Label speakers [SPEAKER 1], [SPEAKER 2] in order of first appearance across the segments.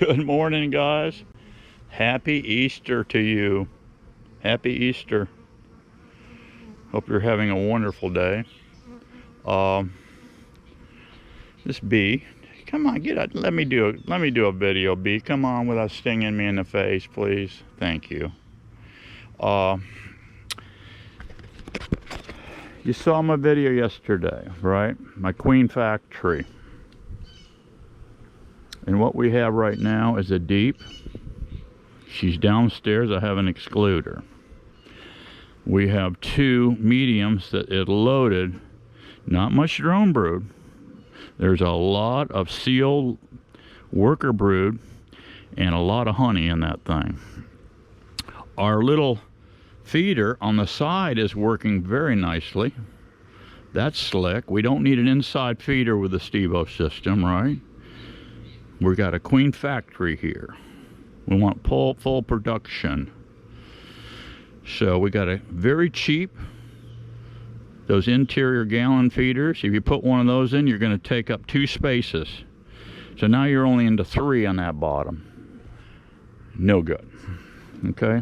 [SPEAKER 1] Good morning, guys. Happy Easter to you. Happy Easter. Hope you're having a wonderful day. This bee, come on, get up. Let me do a video, bee. Come on, without stinging me in the face, please. Thank you. You saw my video yesterday, right? My queen factory. And what we have right now is a deep. She's downstairs. I have an excluder. We have two mediums that it loaded. Not much drone brood. There's a lot of sealed worker brood and a lot of honey in that thing. Our little feeder on the side is working very nicely. That's slick. We don't need an inside feeder with the Stevo system, right? We've got a queen factory here. We want full production. So we got a very cheap, those interior gallon feeders. If you put one of those in, you're going to take up 2 spaces. So now you're only into 3 on that bottom. No good. Okay.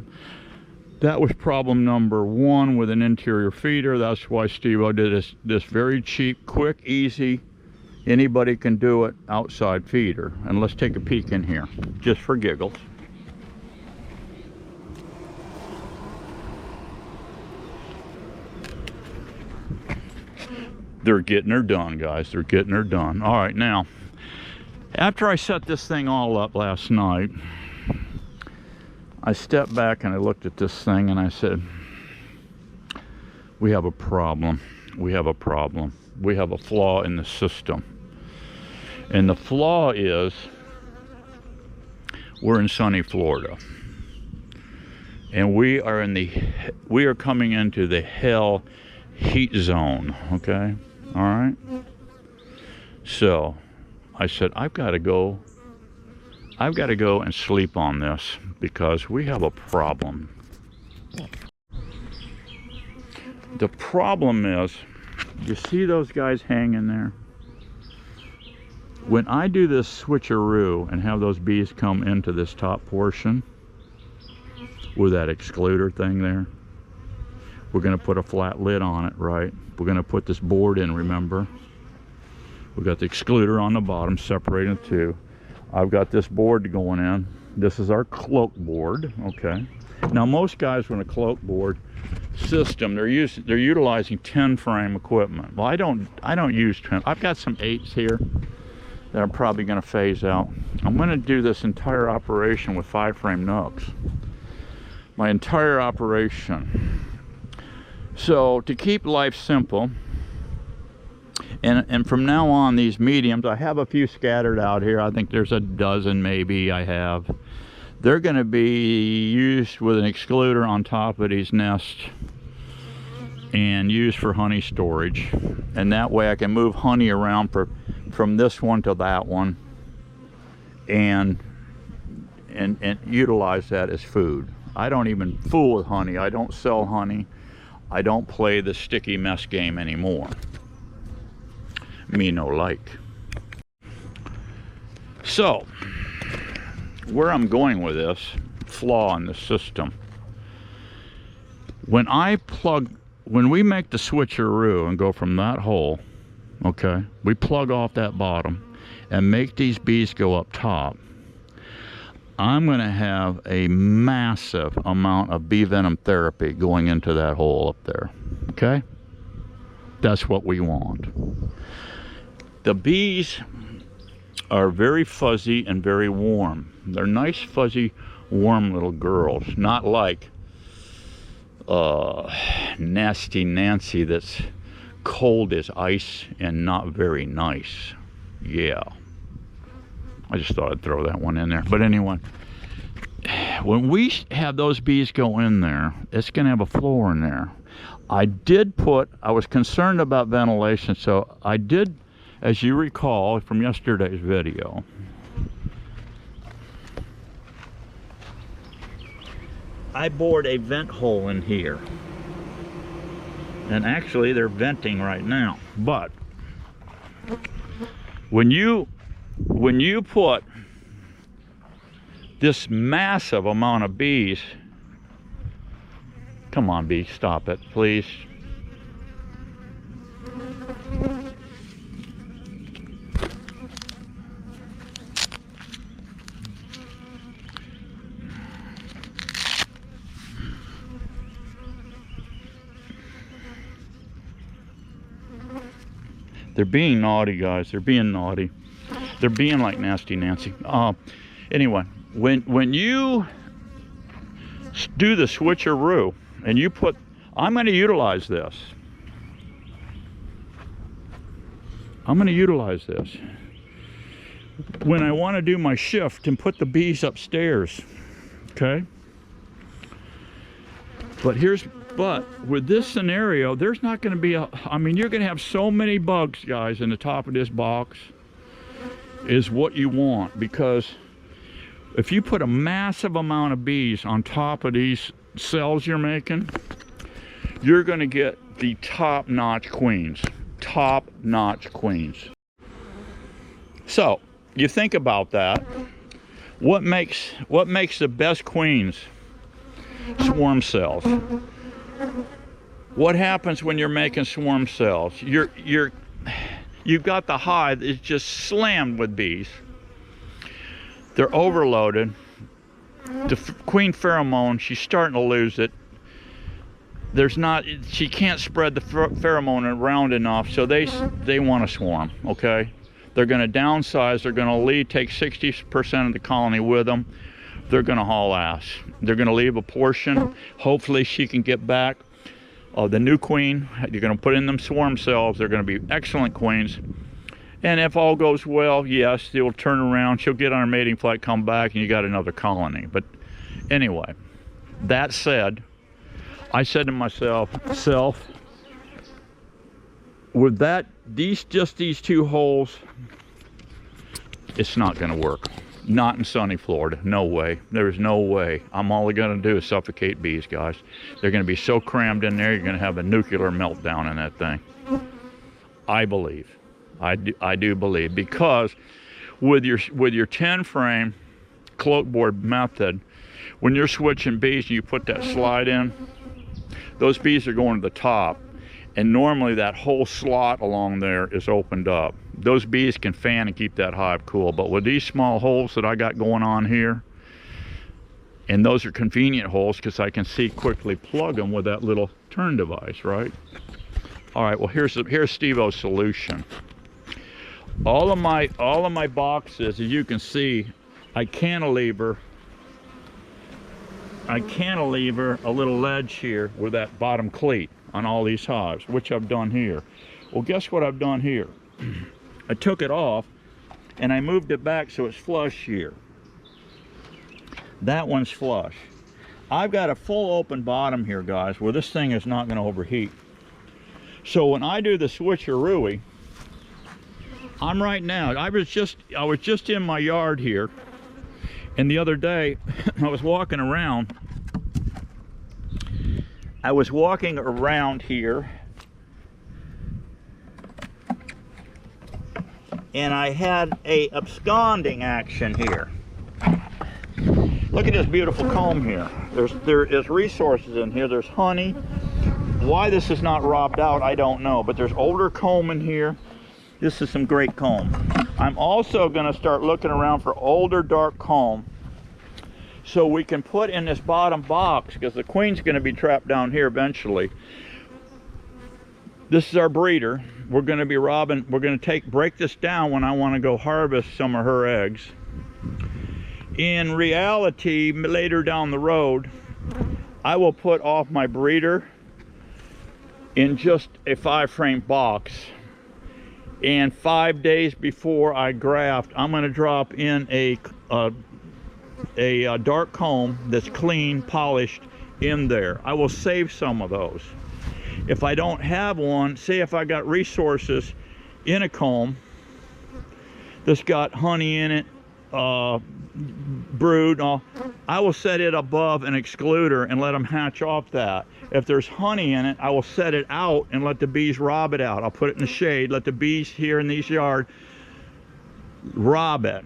[SPEAKER 1] That was problem number 1 with an interior feeder. That's why Stevo did this very cheap, quick, easy, anybody can do it outside feeder. And let's take a peek in here, just for giggles. They're getting her done, guys. They're getting her done. All right, now, after I set this thing all up last night, I stepped back and I looked at this thing and I said, we have a problem. We have a problem. We have a flaw in the system. And the flaw is we're in sunny Florida. And we are coming into the hell heat zone, okay? All right? So I said, I've got to go and sleep on this because we have a problem. The problem is, you see those guys hanging there? When I do this switcheroo and have those bees come into this top portion with that excluder thing there, we're going to put a flat lid on it, right? We're going to put this board in, remember? We've got the excluder on the bottom, separating the two. I've got this board going in. This is our cloak board, okay? Now, most guys with a cloak board system, they're utilizing 10 frame equipment. Well, I don't use 10. I've got some 8s here that I'm probably going to phase out. I'm going to do this entire operation with 5 frame nooks. My entire operation. So to keep life simple, and from now on, these mediums, I have a few scattered out here. I think there's a dozen maybe I have. They're going to be used with an excluder on top of these nests and used for honey storage. And that way I can move honey around from this one to that one and utilize that as food. I don't even fool with honey. I don't sell honey. I don't play the sticky mess game anymore. Me no like. So, where I'm going with this flaw in the system, when we make the switcheroo and go from that hole, okay, we plug off that bottom and make these bees go up top, I'm going to have a massive amount of bee venom therapy going into that hole up there, okay? That's what we want. The bees are very fuzzy and very warm. They're nice, fuzzy, warm little girls. Not like nasty Nancy that's cold as ice and not very nice. Yeah. I just thought I'd throw that one in there. But anyway, when we have those bees go in there, it's going to have a floor in there. I was concerned about ventilation, so I did, as you recall from yesterday's video, I bored a vent hole in here. And actually they're venting right now. But when you put this massive amount of bees. Come on, bee, stop it, please. They're being naughty, guys. They're being naughty. They're being like Nasty Nancy. Anyway, when you do the switcheroo and you put, I'm going to utilize this. I'm going to utilize this when I want to do my shift and put the bees upstairs. Okay. But with this scenario, there's not going to be I mean, you're going to have so many bugs, guys, in the top of this box is what you want, because if you put a massive amount of bees on top of these cells you're making, you're going to get the top-notch queens. Top-notch queens. So, you think about that. What makes the best queens? Swarm cells. What happens when you're making swarm cells? You've got the hive is just slammed with bees. They're overloaded. The queen pheromone, she's starting to lose it. She can't spread the pheromone around enough, so they want to swarm. Okay, they're going to downsize. They're going to take 60% of the colony with them. They're going to haul ass. They're going to leave a portion. Hopefully she can get back. The new queen, you're going to put in them swarm cells. They're going to be excellent queens. And if all goes well, yes, they'll turn around. She'll get on her mating flight, come back, and you got another colony. But anyway, that said, I said to myself, with that, just these two holes, it's not going to work. Not in sunny Florida. No way. There's no way. I'm all going to do is suffocate bees, guys. They're going to be so crammed in there, you're going to have a nuclear meltdown in that thing. I believe. I do believe, because with your 10 frame cloak board method, when you're switching bees and you put that slide in, those bees are going to the top, and normally that whole slot along there is opened up. Those bees can fan and keep that hive cool, but with these small holes that I got going on here, and those are convenient holes because I can see quickly plug them with that little turn device, right? All right, well, here's Steve-O's solution. All of my boxes, as you can see, I cantilever a little ledge here with that bottom cleat on all these hives, which I've done here. Well, guess what I've done here? I took it off and I moved it back so it's flush here. That one's flush. I've got a full open bottom here, guys, where this thing is not going to overheat. So when I do the switcheroo, I'm right now, I was just in my yard here, and the other day I was walking around. I was walking around here, and I had a absconding action here. Look at this beautiful comb here. There is resources in here. There's honey. Why this is not robbed out, I don't know, but there's older comb in here. This is some great comb. I'm also going to start looking around for older dark comb so we can put in this bottom box, because the queen's going to be trapped down here eventually. This is our breeder. We're going to be robbing. We're going to break this down when I want to go harvest some of her eggs. In reality, later down the road, I will put off my breeder in just a 5-frame box, and 5 days before I graft, I'm going to drop in a dark comb that's clean, polished in there. I will save some of those. If I don't have one, say if I got resources in a comb that's got honey in it, brood, I will set it above an excluder and let them hatch off that. If there's honey in it, I will set it out and let the bees rob it out. I'll put it in the shade, let the bees here in this yard rob it.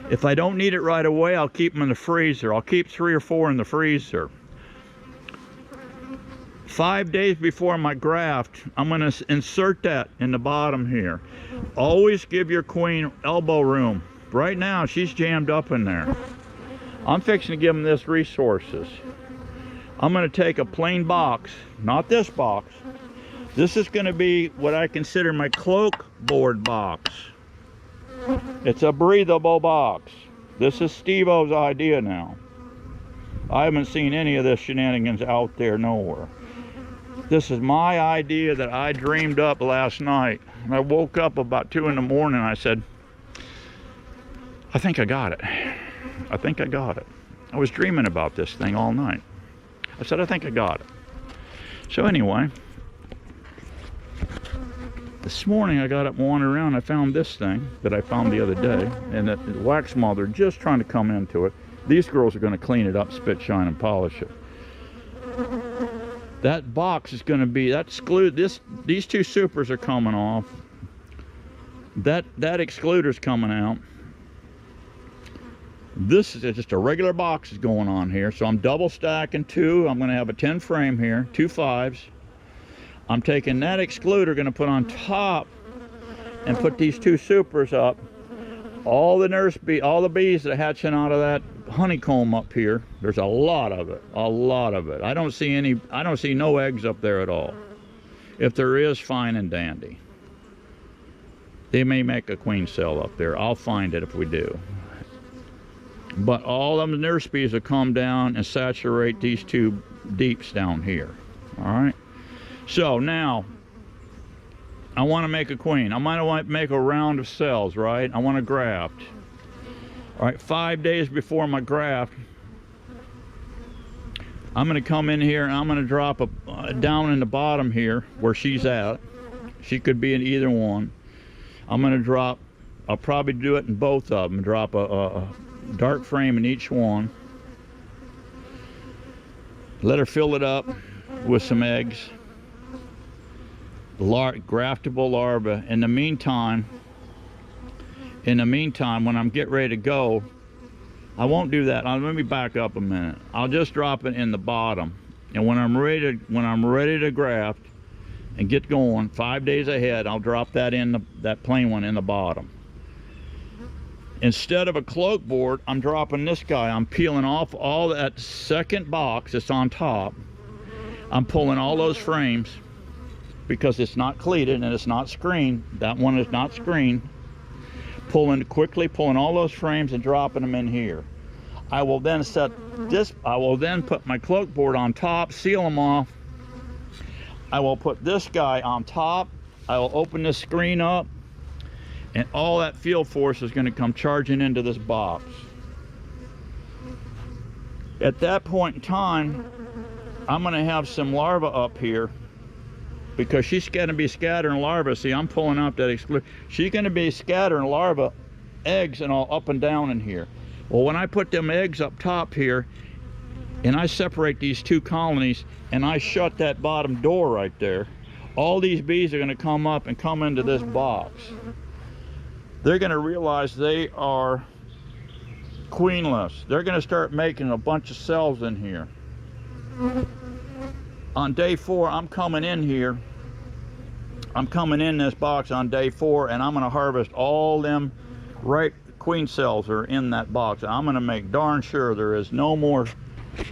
[SPEAKER 1] If I don't need it right away, I'll keep them in the freezer. I'll keep 3 or 4 in the freezer. 5 days before my graft, I'm going to insert that in the bottom here. Always give your queen elbow room. Right now, she's jammed up in there. I'm fixing to give them this resources. I'm going to take a plain box, not this box. This is going to be what I consider my cloak board box. It's a breathable box. This is Steve-O's idea now. I haven't seen any of this shenanigans out there nowhere. This is my idea that I dreamed up last night. I woke up about 2 in the morning and I said, I think I got it. I think I got it. I was dreaming about this thing all night. I said, I think I got it. So anyway, this morning I got up and wandered around. I found this thing that I found the other day, and the wax moth, they're just trying to come into it. These girls are going to clean it up, spit, shine, and polish it. That box is going to be, these 2 supers are coming off. That excluder's coming out. This is just a regular box is going on here. So I'm double stacking 2. I'm going to have a 10 frame here, 2 5s. I'm taking that excluder, going to put on top and put these 2 supers up. All the bees that are hatching out of that honeycomb up here, there's a lot of it, I don't see no eggs up there at all. If there is, fine and dandy. They may make a queen cell up there. I'll find it if we do. But all of the nurse bees will come down and saturate these 2 deeps down here. All right, so now I want to make a queen. I might want to make a round of cells, right? I want to graft. All right, 5 days before my graft, I'm going to come in here and I'm going to drop down in the bottom here where she's at. She could be in either one. I'm going to drop, I'll probably do it in both of them, drop a dark frame in each one. Let her fill it up with some eggs. Graftable larvae. In the meantime, when I'm getting ready to go, I won't do that. Let me back up a minute. I'll just drop it in the bottom, and when I'm ready to graft and get going, 5 days ahead, I'll drop that in that plain one in the bottom. Instead of a cloak board, I'm dropping this guy. I'm peeling off all that second box that's on top. I'm pulling all those frames because it's not cleated and it's not screened. That one is not screened. Quickly pulling all those frames and dropping them in here. I will then put my cloak board on top, seal them off. I will put this guy on top. I will open this screen up, and all that field force is going to come charging into this box. At that point in time, I'm going to have some larvae up here, because she's going to be scattering larvae. See, I'm pulling out that excluder. She's going to be scattering larvae, eggs, and all up and down in here. Well, when I put them eggs up top here, and I separate these 2 colonies, and I shut that bottom door right there, all these bees are going to come up and come into this box. They're going to realize they are queenless. They're going to start making a bunch of cells in here. On day 4, I'm coming in here. I'm coming in this box on day 4, and I'm going to harvest all them queen cells are in that box. I'm going to make darn sure there is no more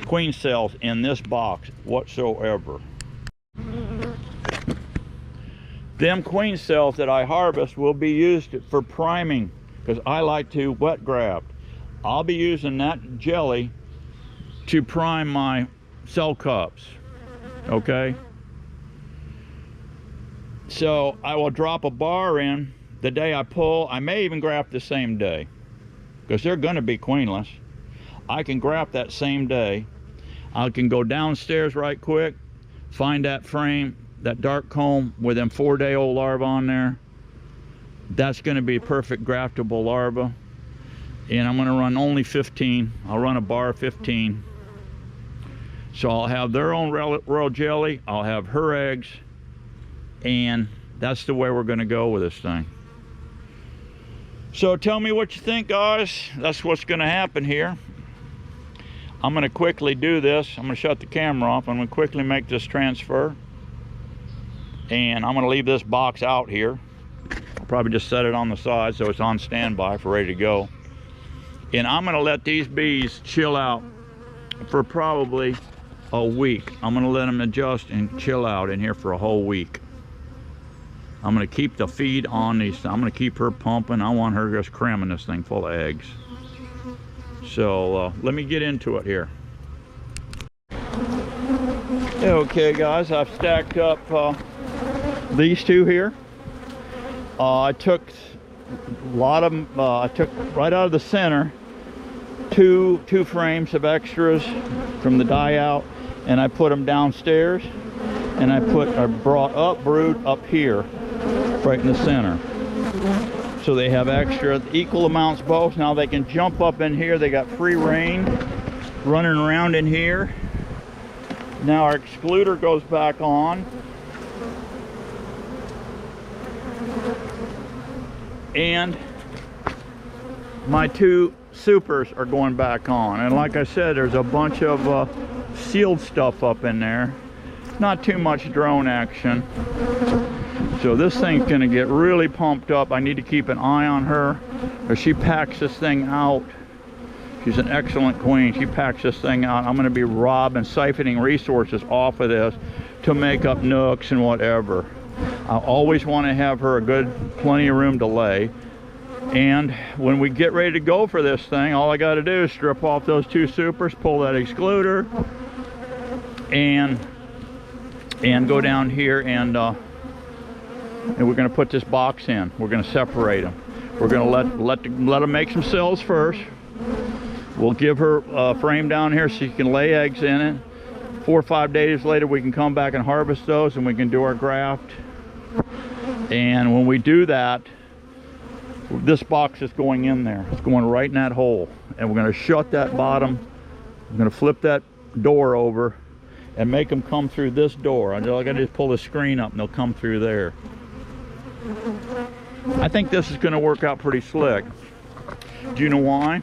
[SPEAKER 1] queen cells in this box whatsoever. Them queen cells that I harvest will be used for priming, because I like to wet graft. I'll be using that jelly to prime my cell cups. Okay, so I will drop a bar in the day I pull. I may even graft the same day, because they're going to be queenless. I can graft that same day. I can go downstairs right quick, find that frame, that dark comb with them 4-day-old larvae on there. That's going to be perfect graftable larva, and I'm going to run only 15. I'll run a bar of 15. So I'll have their own royal jelly, I'll have her eggs, and that's the way we're going to go with this thing. So tell me what you think, guys. That's what's going to happen here. I'm going to quickly do this. I'm going to shut the camera off. I'm going to quickly make this transfer. And I'm going to leave this box out here. I'll probably just set it on the side so it's on standby for ready to go. And I'm going to let these bees chill out for probably a week. I'm going to let them adjust and chill out in here for a whole week. I'm going to keep the feed on these. I'm going to keep her pumping. I want her just cramming this thing full of eggs. So let me get into it here. Okay, guys, I've stacked up these two here. I took a lot of them. I took right out of the center two frames of extras from the die out, and I put them downstairs, and I brought up brood up here, right in the center. So they have extra equal amounts both. Now they can jump up in here. They got free reign running around in here. Now our excluder goes back on. And my two supers are going back on. And like I said, there's a bunch of sealed stuff up in there. Not too much drone action. So this thing's gonna get really pumped up. I need to keep an eye on her, or she packs this thing out. She's an excellent queen. She packs this thing out. I'm gonna be robbing, siphoning resources off of this to make up nooks and whatever. I always want to have her plenty of room to lay. And when we get ready to go for this thing, all I got to do is strip off those two supers, pull that excluder, and go down here, and we're going to put this box in. We're going to separate them. We're going to let them make some cells first. We'll give her a frame down here so she can lay eggs in it. 4 or 5 days later, we can come back and harvest those, and we can do our graft. And when we do that, this box is going in there. It's going right in that hole. And we're going to shut that bottom. I'm going to flip that door over and make them come through this door. I got to just pull the screen up and they'll come through there. I think this is going to work out pretty slick. Do you know why?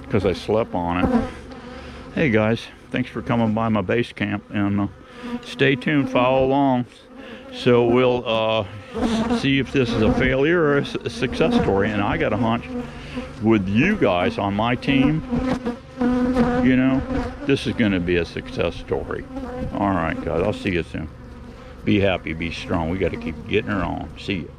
[SPEAKER 1] Because I slept on it. Hey guys, thanks for coming by my base camp, and stay tuned, follow along. So we'll see if this is a failure or a success story. And I got a hunch with you guys on my team, you know, this is going to be a success story. All right, guys, I'll see you soon. Be happy, be strong. We got to keep getting her on. See you.